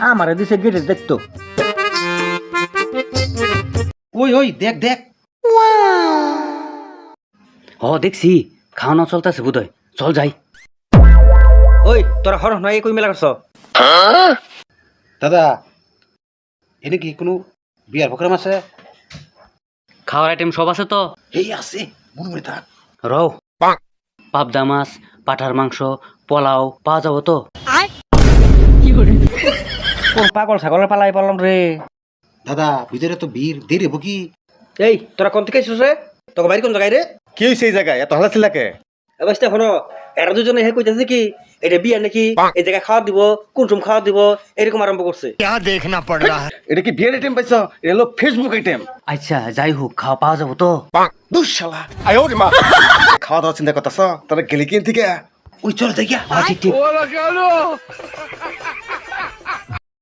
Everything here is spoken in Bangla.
আমারে দিছে গেটে দেখতো। ওই ওই দেখ দেখ। হ দেখছি খাওয়ানো চলতেছে বোধহয়, চল যাই। ওই তোরা হর নয় কই মেলা করছ? দাদা এনে কি কোনো বিয়ার প্রোগ্রাম আছে? খাওয়ার আইটেম সব আছে তো? এই আছে মনে মনে থাক। রও পাবদা মাছ, পাঠার মাংস, পোলাও পাওয়া যাবো তো? কোন পাগল ছাগলের পালাই পারলাম রে। দাদা ভিতরে তো বীর দেরি হবো কি? এই তোরা কোন থেকে এসেছিস রে? তোকে বাড়ি কোন জায়গায় রে? কি হয়েছে এই জায়গায় এত হালা ছিলাকে? এবার শোনো, এরা দুজনে হে কইতাছে কি এটা বিয়ে নাকি, এই জায়গায় খাওয়া দিব, কোন সময় খাওয়া দিব, এরকম আরম্ভ করছে। এটা কি বিয়ের আইটেম পাইছ? এটা হলো ফেসবুক আইটেম। আচ্ছা যাই হোক, খাওয়া পাওয়া যাবো তো? দুঃশালা খাওয়া দাওয়া চিন্তা করতেছ, তবে গেলি কিন থেকে ওই চল যাই গিয়া। ঠিক ঠিক।